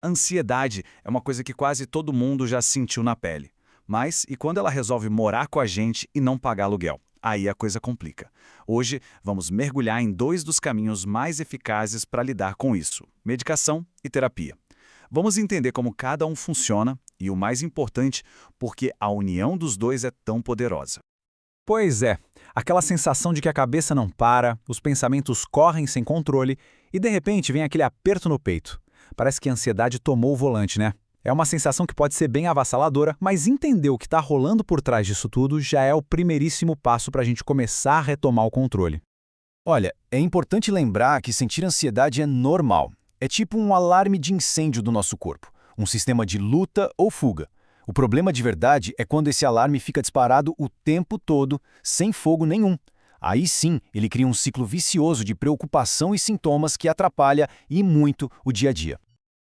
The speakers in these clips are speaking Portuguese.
Ansiedade é uma coisa que quase todo mundo já sentiu na pele. Mas e quando ela resolve morar com a gente e não pagar aluguel? Aí a coisa complica. Hoje vamos mergulhar em dois dos caminhos mais eficazes para lidar com isso: medicação e terapia. Vamos entender como cada um funciona e, o mais importante, porque a união dos dois é tão poderosa. Pois é, aquela sensação de que a cabeça não para, os pensamentos correm sem controle e de repente vem aquele aperto no peito. Parece que a ansiedade tomou o volante, né? É uma sensação que pode ser bem avassaladora, mas entender o que está rolando por trás disso tudo já é o primeiríssimo passo para a gente começar a retomar o controle. Olha, é importante lembrar que sentir ansiedade é normal. É tipo um alarme de incêndio do nosso corpo, um sistema de luta ou fuga. O problema de verdade é quando esse alarme fica disparado o tempo todo, sem fogo nenhum. Aí sim, ele cria um ciclo vicioso de preocupação e sintomas que atrapalha e muito o dia a dia.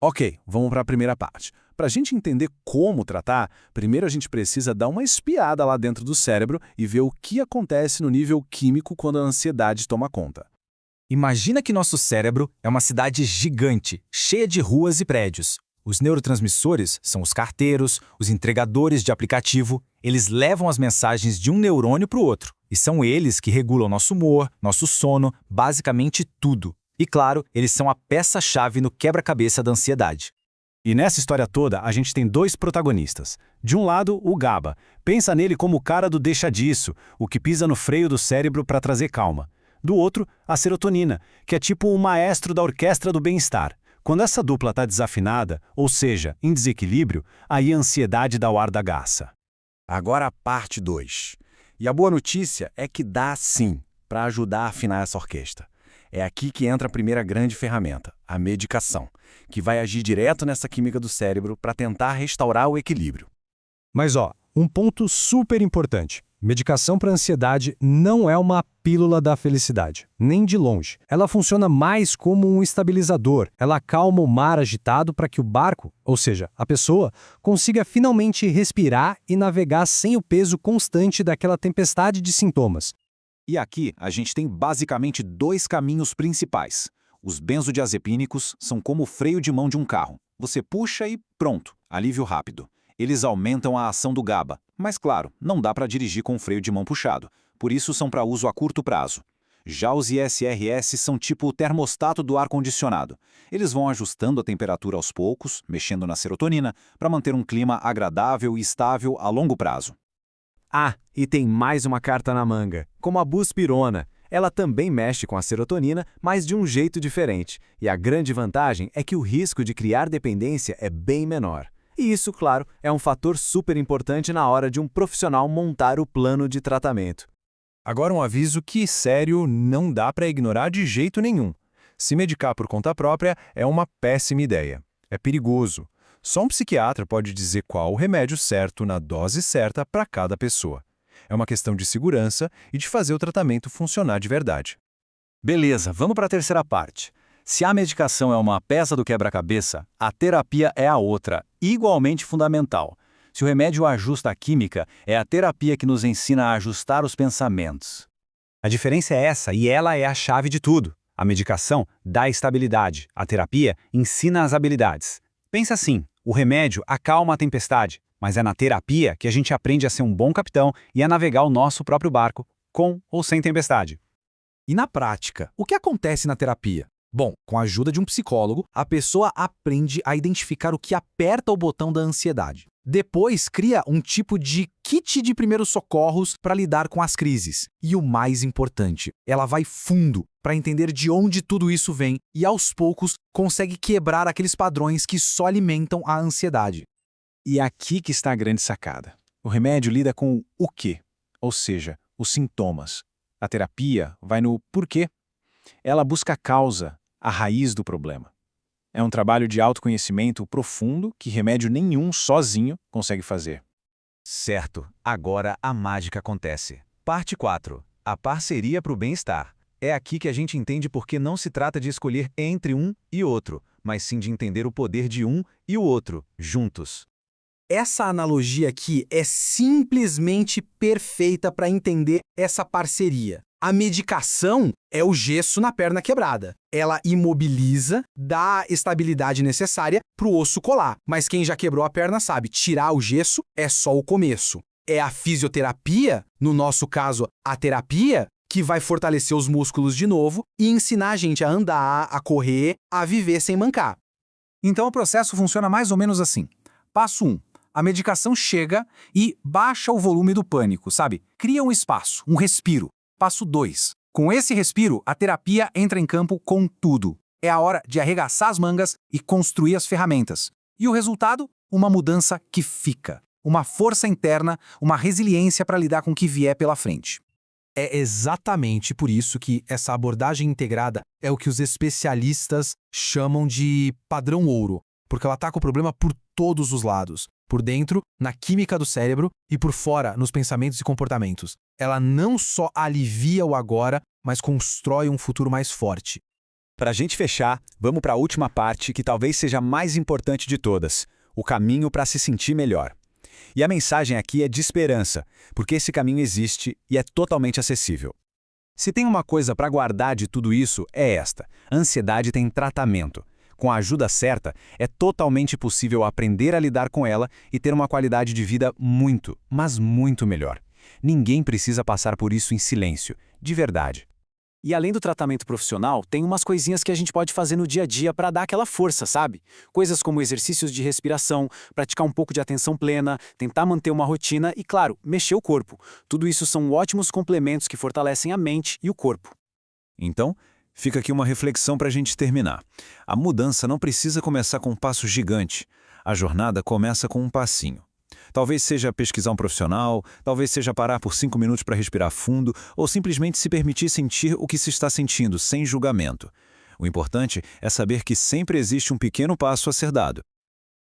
Ok, vamos para a primeira parte. Para a gente entender como tratar, primeiro a gente precisa dar uma espiada lá dentro do cérebro e ver o que acontece no nível químico quando a ansiedade toma conta. Imagina que nosso cérebro é uma cidade gigante, cheia de ruas e prédios. Os neurotransmissores são os carteiros, os entregadores de aplicativo. Eles levam as mensagens de um neurônio para o outro. E são eles que regulam nosso humor, nosso sono, basicamente tudo. E claro, eles são a peça-chave no quebra-cabeça da ansiedade. E nessa história toda, a gente tem dois protagonistas. De um lado, o GABA. Pensa nele como o cara do deixa disso, o que pisa no freio do cérebro para trazer calma. Do outro, a serotonina, que é tipo o maestro da orquestra do bem-estar. Quando essa dupla está desafinada, ou seja, em desequilíbrio, aí a ansiedade dá o ar da garça. Agora a parte 2. E a boa notícia é que dá sim para ajudar a afinar essa orquestra. É aqui que entra a primeira grande ferramenta, a medicação, que vai agir direto nessa química do cérebro para tentar restaurar o equilíbrio. Mas um ponto super importante. Medicação para ansiedade não é uma pílula da felicidade, nem de longe. Ela funciona mais como um estabilizador. Ela acalma o mar agitado para que o barco, ou seja, a pessoa, consiga finalmente respirar e navegar sem o peso constante daquela tempestade de sintomas. E aqui a gente tem basicamente dois caminhos principais. Os benzodiazepínicos são como o freio de mão de um carro. Você puxa e pronto, alívio rápido. Eles aumentam a ação do GABA, mas claro, não dá para dirigir com o freio de mão puxado. Por isso são para uso a curto prazo. Já os ISRS são tipo o termostato do ar-condicionado. Eles vão ajustando a temperatura aos poucos, mexendo na serotonina, para manter um clima agradável e estável a longo prazo. Ah, e tem mais uma carta na manga, como a buspirona. Ela também mexe com a serotonina, mas de um jeito diferente. E a grande vantagem é que o risco de criar dependência é bem menor. E isso, claro, é um fator super importante na hora de um profissional montar o plano de tratamento. Agora um aviso que, sério, não dá para ignorar de jeito nenhum. Se medicar por conta própria é uma péssima ideia. É perigoso. Só um psiquiatra pode dizer qual o remédio certo na dose certa para cada pessoa. É uma questão de segurança e de fazer o tratamento funcionar de verdade. Beleza, vamos para a terceira parte. Se a medicação é uma peça do quebra-cabeça, a terapia é a outra, igualmente fundamental. Se o remédio ajusta a química, é a terapia que nos ensina a ajustar os pensamentos. A diferença é essa e ela é a chave de tudo. A medicação dá estabilidade, a terapia ensina as habilidades. Pensa assim, o remédio acalma a tempestade, mas é na terapia que a gente aprende a ser um bom capitão e a navegar o nosso próprio barco, com ou sem tempestade. E na prática, o que acontece na terapia? Bom, com a ajuda de um psicólogo, a pessoa aprende a identificar o que aperta o botão da ansiedade. Depois, cria um tipo de kit de primeiros socorros para lidar com as crises. E o mais importante, ela vai fundo para entender de onde tudo isso vem e, aos poucos, consegue quebrar aqueles padrões que só alimentam a ansiedade. E é aqui que está a grande sacada. O remédio lida com o quê, ou seja, os sintomas. A terapia vai no porquê. Ela busca a causa, a raiz do problema. É um trabalho de autoconhecimento profundo que remédio nenhum sozinho consegue fazer. Certo, agora a mágica acontece. Parte 4. A parceria para o bem-estar. É aqui que a gente entende por que não se trata de escolher entre um e outro, mas sim de entender o poder de um e o outro, juntos. Essa analogia aqui é simplesmente perfeita para entender essa parceria. A medicação é o gesso na perna quebrada. Ela imobiliza, dá a estabilidade necessária para o osso colar. Mas quem já quebrou a perna sabe, tirar o gesso é só o começo. É a fisioterapia, no nosso caso, a terapia, que vai fortalecer os músculos de novo e ensinar a gente a andar, a correr, a viver sem mancar. Então o processo funciona mais ou menos assim. Passo 1. A medicação chega e baixa o volume do pânico, sabe? Cria um espaço, um respiro. Passo 2. Com esse respiro, a terapia entra em campo com tudo. É a hora de arregaçar as mangas e construir as ferramentas. E o resultado? Uma mudança que fica. Uma força interna, uma resiliência para lidar com o que vier pela frente. É exatamente por isso que essa abordagem integrada é o que os especialistas chamam de padrão ouro, porque ela ataca o problema por todos os lados, por dentro, na química do cérebro, e por fora, nos pensamentos e comportamentos. Ela não só alivia o agora, mas constrói um futuro mais forte. Para a gente fechar, vamos para a última parte que talvez seja a mais importante de todas, o caminho para se sentir melhor. E a mensagem aqui é de esperança, porque esse caminho existe e é totalmente acessível. Se tem uma coisa para guardar de tudo isso, é esta: a ansiedade tem tratamento. Com a ajuda certa, é totalmente possível aprender a lidar com ela e ter uma qualidade de vida muito, mas muito melhor. Ninguém precisa passar por isso em silêncio, de verdade. E além do tratamento profissional, tem umas coisinhas que a gente pode fazer no dia a dia para dar aquela força, sabe? Coisas como exercícios de respiração, praticar um pouco de atenção plena, tentar manter uma rotina e, claro, mexer o corpo. Tudo isso são ótimos complementos que fortalecem a mente e o corpo. Então, fica aqui uma reflexão para a gente terminar. A mudança não precisa começar com um passo gigante. A jornada começa com um passinho. Talvez seja pesquisar um profissional, talvez seja parar por 5 minutos para respirar fundo, ou simplesmente se permitir sentir o que se está sentindo, sem julgamento. O importante é saber que sempre existe um pequeno passo a ser dado.